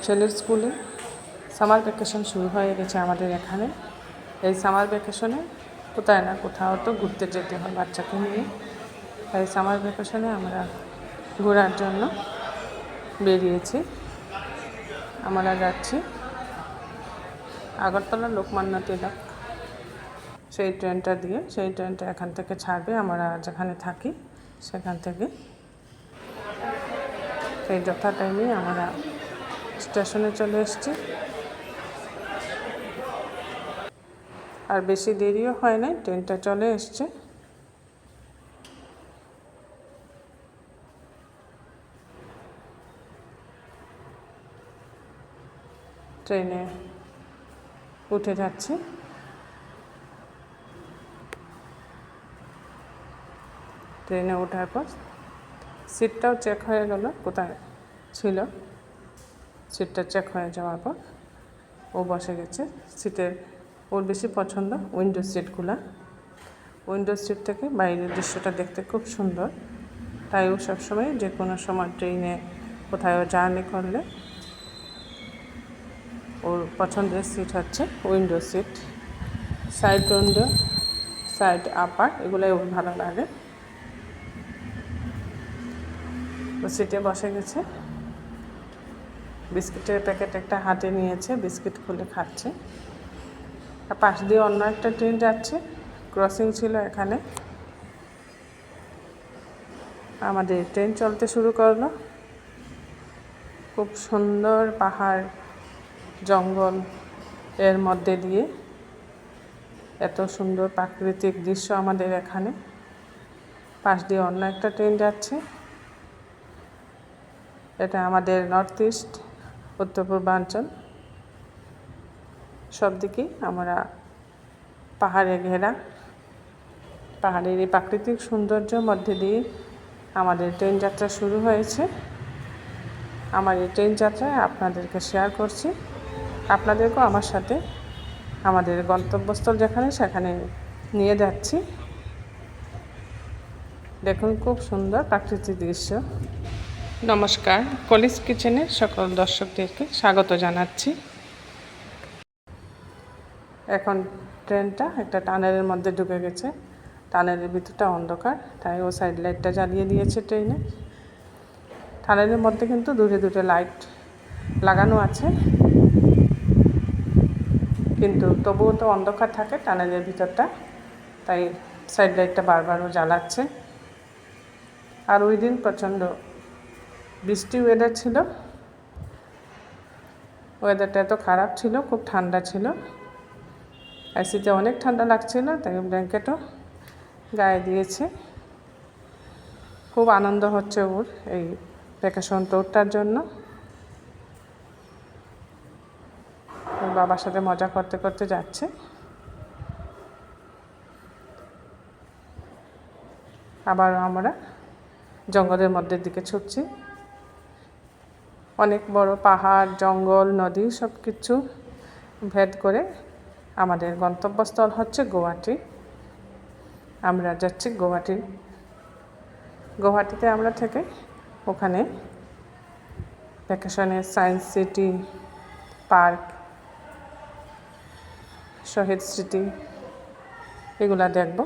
ছেলের স্কুলে summer vacation শুরু হয়ে গেছে আমাদের এখানে। এই সামার ভ্যাকেশনে কোথায় না কোথাও তো ঘুরতে যেতে হয় বাচ্চাকে নিয়ে। তাই সামার ভ্যাকেশনে আমরা ঘোরার জন্য বেরিয়েছি। আমরা যাচ্ছি আগরতলা লোকমান্য তিলক, সেই ট্রেনটা দিয়ে। সেই ট্রেনটা এখান থেকে ছাড়বে আমরা যেখানে থাকি সেখান থেকে। সেই যথা টাইমে আমরা স্টেশনে চলে এসেছি। আর বেশি দেরিও হয় নাই, ট্রেনটা চলে এসছে। ট্রেনে উঠে যাচ্ছি। ট্রেনে ওঠার পর সিটটাও চেক হয়ে গেল কোথায় ছিল। সিটটা চেক হয়ে যাওয়ার পর ও বসে গেছে সিটের। ওর বেশি পছন্দ উইন্ডো সিটগুলো। উইন্ডো সিট থেকে বাইরের দৃশ্যটা দেখতে খুব সুন্দর। তাই ও সবসময় যে কোনো সময় ট্রেনে কোথাও জার্নি করলে ওর পছন্দের সিট হচ্ছে window seat. Side window, side upper, এগুলোই ওর ভালো লাগে। ও সিটে বসে গেছে। বিস্কিটের প্যাকেট একটা হাতে নিয়েছে, বিস্কিট খুলে খাচ্ছে। আর পাশ দিয়ে অন্য একটা ট্রেন যাচ্ছে, ক্রসিং ছিল এখানে। আমাদের ট্রেন চলতে শুরু করলো। খুব সুন্দর পাহাড় জঙ্গল এর মধ্যে দিয়ে এত সুন্দর প্রাকৃতিক দৃশ্য আমাদের এখানে। পাশ দিয়ে অন্য একটা ট্রেন যাচ্ছে। এটা আমাদের নর্থ ইস্ট, উত্তর পূর্বাঞ্চল। সব দিকেই আমরা পাহাড়ে ঘেরা। পাহাড়ের এই প্রাকৃতিক সৌন্দর্যের মধ্যে দিয়ে আমাদের ট্রেন যাত্রা শুরু হয়েছে। আমার এই ট্রেন যাত্রায় আপনাদেরকে শেয়ার করছি। আপনাদেরকেও আমার সাথে আমাদের গন্তব্যস্থল যেখানে সেখানে নিয়ে যাচ্ছি। দেখুন খুব সুন্দর প্রাকৃতিক দৃশ্য। নমস্কার, কলিজ কিচেনের সকল দর্শকদেরকে স্বাগত জানাচ্ছি। এখন ট্রেনটা একটা টানেলের মধ্যে ঢুকে গেছে। টানেলের ভিতরটা অন্ধকার, তাই ও সাইড লাইটটা জ্বালিয়ে দিয়েছে ট্রেনে। টানেলের মধ্যে কিন্তু দূরে দূরে লাইট লাগানো আছে, কিন্তু তবুও তো অন্ধকার থাকে টানেলের ভিতরটা, তাই সাইড লাইটটা বারবার ও জ্বালাচ্ছে। আর ওই দিন প্রচণ্ড বৃষ্টি ওয়েদার ছিল। ওয়েদারটা এত খারাপ ছিল, খুব ঠান্ডা ছিল। এসিতে অনেক ঠান্ডা লাগছিল, তাই ব্ল্যাঙ্কেটও গায়ে দিয়েছে। খুব আনন্দ হচ্ছে ওর এই ভ্যাকেশন ট্যুরটার জন্য। ওর বাবার সাথে মজা করতে করতে যাচ্ছে। আবার আমরা জঙ্গলের মধ্যের দিকে ছুটছি। অনেক বড় পাহাড়, জঙ্গল, নদী সব কিছু ভেদ করে আমাদের গন্তব্যস্থল হচ্ছে গুয়াহাটি। আমরা যাচ্ছি গুয়াহাটি। গুয়াহাটিতে আমরা থেকে ওখানে ভ্যাকেশনে সায়েন্স সিটি, পার্ক, শহীদ স্মৃতি এগুলা দেখব।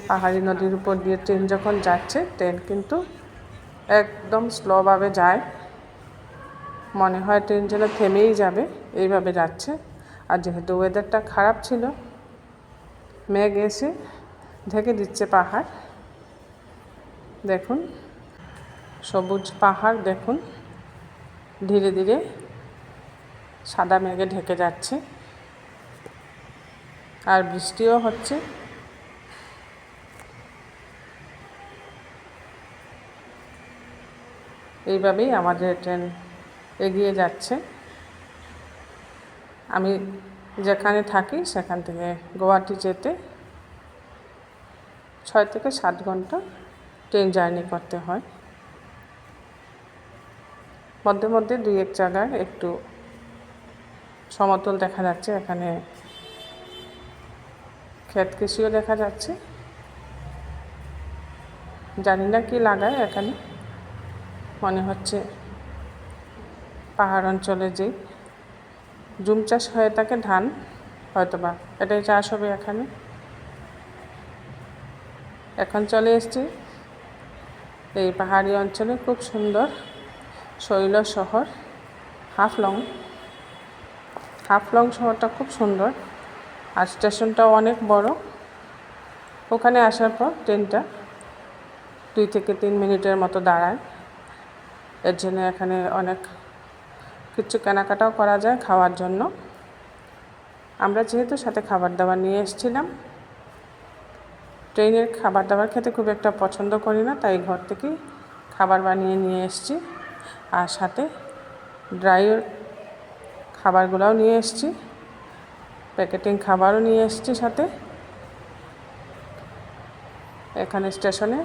পাহাড়ি নদীর উপর দিয়ে ট্রেন যখন যাচ্ছে, ট্রেন কিন্তু একদম স্লোভাবে যায়। মনে হয় ট্রেন যেন থেমেই যাবে, এইভাবে যাচ্ছে। আর যেহেতু ওয়েদারটা খারাপ ছিল, মেঘ এসে ঢেকে দিচ্ছে পাহাড়। দেখুন সবুজ পাহাড়, দেখুন ধীরে ধীরে সাদা মেঘে ঢেকে যাচ্ছে। আর বৃষ্টিও হচ্ছে। এইভাবেই আমাদের ট্রেন এগিয়ে যাচ্ছে। আমি যেখানে থাকি সেখান থেকে গুয়াহাটি যেতে 6 থেকে 7 ঘন্টা ট্রেন জার্নি করতে হয়। মধ্যে মধ্যে 2-1 জায়গায় একটু সমতল দেখা যাচ্ছে। এখানে ক্ষেত কৃষিও দেখা যাচ্ছে। জানি না কি লাগায় এখানে, মনে হচ্ছে পাহাড় অঞ্চলে যে জুম চাষ হয়ে থাকে, ধান হয়তোবা এটাই চাষ হবে এখানে। এখন চলে এসেছি এই পাহাড়ি অঞ্চলে খুব সুন্দর শৈল শহর হাফলং। হাফলং শহরটা খুব সুন্দর, আর স্টেশনটাও অনেক বড়। ওখানে আসার পর ট্রেনটা 2 থেকে 3 মিনিটের মতো দাঁড়ায়। এর জন্য এখানে অনেক কিছু কেনাকাটাও করা যায় খাওয়ার জন্য। আমরা যেহেতু সাথে খাবার দাবার নিয়ে এসেছিলাম, ট্রেনের খাবার দাবার খেতে খুব একটা পছন্দ করি না, তাই ঘর থেকেই খাবার বানিয়ে নিয়ে এসেছি। আর সাথে ড্রাই খাবারগুলোও নিয়ে এসেছি, প্যাকেটিং খাবারও নিয়ে এসেছি সাথে। এখানে স্টেশনে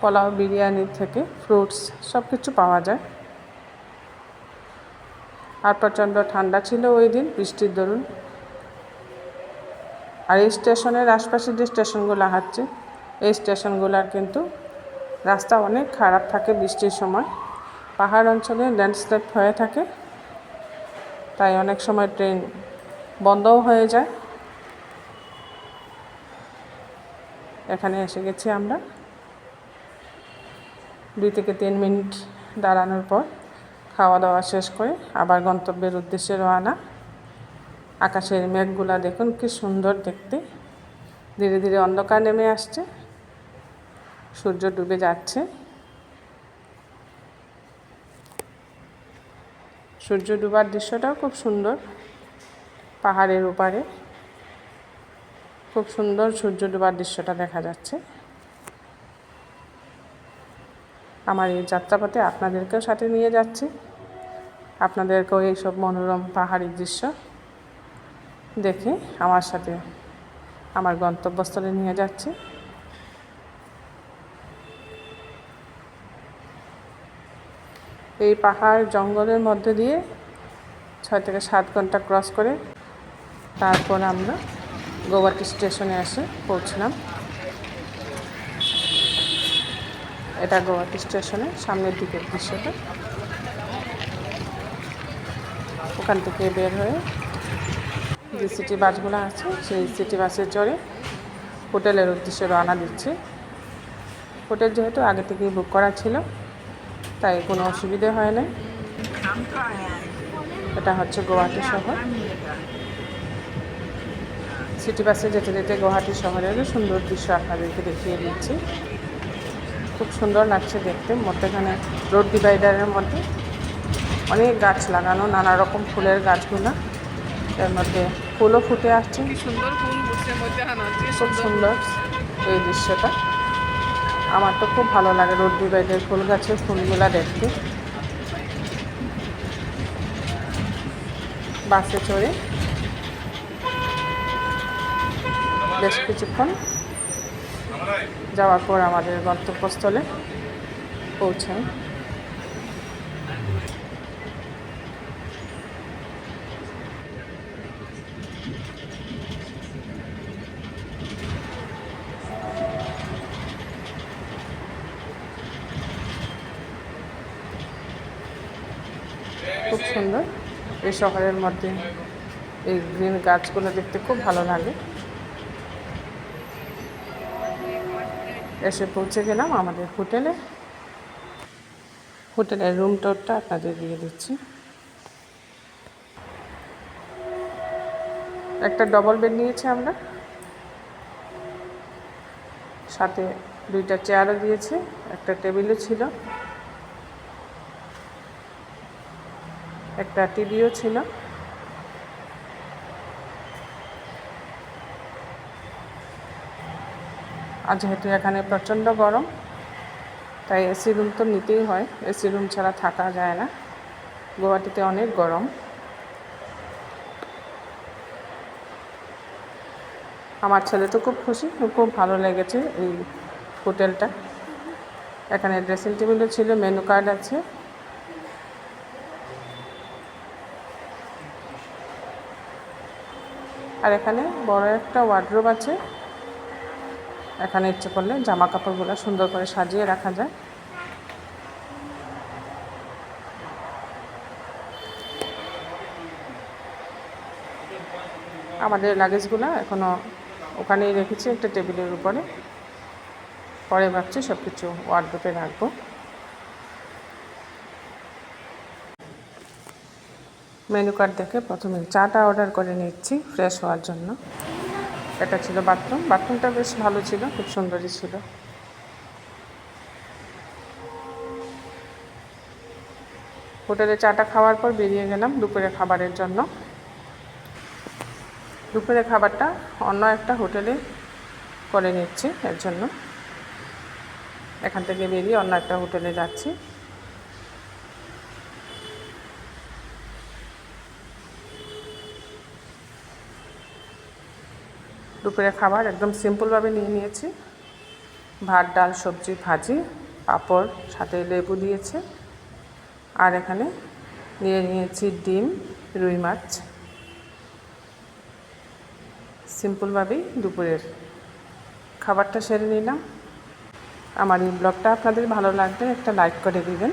পোলাও, বিরিয়ানি থেকে ফ্রুটস সব কিছু পাওয়া যায়। আর প্রচণ্ড ঠান্ডা ছিল ওই দিন, বৃষ্টির দরুন। আর এই স্টেশনের আশপাশে যে স্টেশনগুলো আছে, এই স্টেশনগুলোর কিন্তু রাস্তা অনেক খারাপ থাকে বৃষ্টির সময়। পাহাড় অঞ্চলে ল্যান্ডস্লাইড হয়ে থাকে, তাই অনেক সময় ট্রেন বন্ধও হয়ে যায়। এখানে এসে গেছি আমরা। 2 থেকে 3 মিনিট দাঁড়ানোর পর খাওয়া দাওয়া শেষ করে আবার গন্তব্যের উদ্দেশ্যে রওনা। আকাশের মেঘগুলা দেখুন কি সুন্দর দেখতে, ধীরে ধীরে অন্ধকার নেমে আসছে, সূর্য ডুবে যাচ্ছে। সূর্য ডুবার দৃশ্যটাও খুব সুন্দর। পাহাড়ের ওপারে খুব সুন্দর সূর্য ডুবার দৃশ্যটা দেখা যাচ্ছে। আমার এই যাত্রাপথে আপনাদেরকেও সাথে নিয়ে যাচ্ছি, আপনাদেরকেও এইসব মনোরম পাহাড়ি দৃশ্য দেখে আমার সাথে আমার গন্তব্যস্থলে নিয়ে যাচ্ছি। এই পাহাড় জঙ্গলের মধ্যে দিয়ে 6 থেকে 7 ঘন্টা ক্রস করে তারপর আমরা গৌহাটি স্টেশনে এসে পৌঁছলাম। এটা গৌহাটি স্টেশনের সামনের দিকের দৃশ্যটা। ওখান থেকে বের হয়ে যে সিটি বাসগুলো আছে, সেই সিটি বাসে চড়ে হোটেলের উদ্দেশ্যে রওনা দিচ্ছি। হোটেল যেহেতু আগে থেকেই বুক করা ছিল, তাই কোনো অসুবিধে হয় না। এটা হচ্ছে গৌহাটি শহর। সিটি বাসে যেতে যেতে গৌহাটি শহরের সুন্দর দৃশ্য আপনাদেরকে দেখিয়ে দিচ্ছি। খুব সুন্দর লাগছে দেখতে। মধ্যেখানে রোড ডিভাইডারের মধ্যে অনেক গাছ লাগানো, নানা রকম ফুলের গাছগুলো, এর মধ্যে ফুলও ফুটে আসছে। খুব সুন্দর এই দৃশ্যটা। আমার তো খুব ভালো লাগে রোড ডিভাইডার ফুল গাছের ফুলগুলা দেখতে। বাসে চড়ে বেশ কিছুক্ষণ যাওয়ার পর আমাদের গন্তব্যস্থলে পৌঁছাই। খুব সুন্দর এই শহরের মধ্যে এই গ্রিন গাছগুলো দেখতে খুব ভালো লাগে। এসে পৌঁছে গেলাম আমাদের হোটেলে। হোটেলের রুম টোরটা আপনাদের দিয়ে দিচ্ছি। একটা ডবল বেড নিয়েছি আমরা, সাথে 2টা চেয়ারও দিয়েছে, একটা টেবিলও ছিল, একটা টিভিও ছিল। আর যেহেতু এখানে প্রচণ্ড গরম, তাই এসি রুম তো নিতেই হয়, এসি রুম ছাড়া থাকা যায় না। গৌহাটিতে অনেক গরম। আমার ছেলে তো খুব খুশি, খুব ভালো লেগেছে এই হোটেলটা। এখানে ড্রেসিং টেবিলও ছিল, মেনু কার্ড আছে। আর এখানে বড় একটা ওয়ার্ডরোব আছে, এখানে ইচ্ছে করলে জামা কাপড়গুলো সুন্দর করে সাজিয়ে রাখা যায়। আমাদের লাগেজগুলো এখনও ওখানেই রেখেছি একটা টেবিলের উপরে। পরে ভাবছি সব কিছু ওয়ার্ডরোবে রাখবো। মেনু কার্ড দেখে প্রথমে চাটা অর্ডার করে নিচ্ছি ফ্রেশ হওয়ার জন্য। এটা ছিল বাথরুমটা বেশ ভালো ছিল, খুব সুন্দরই ছিল। হোটেলে চাটা খাওয়ার পর বেরিয়ে গেলাম দুপুরে খাবারের জন্য। দুপুরে খাবারটা অন্য একটা হোটেলে করে নিচ্ছি, এর জন্য এখান থেকে বেরিয়ে অন্য একটা হোটেলে যাচ্ছি। দুপুরে খাবার একদম সিম্পলভাবে নিয়ে নিয়েছি। ভাত, ডাল, সবজি, ভাজি, পাঁপড়, সাথে লেবু দিয়েছে। আর এখানে নিয়ে নিয়েছি ডিম, রুই মাছ। সিম্পলভাবেই দুপুরের খাবারটা সেরে নিলাম। আমার এই ব্লগটা আপনাদের ভালো লাগলে একটা লাইক করে দিবেন।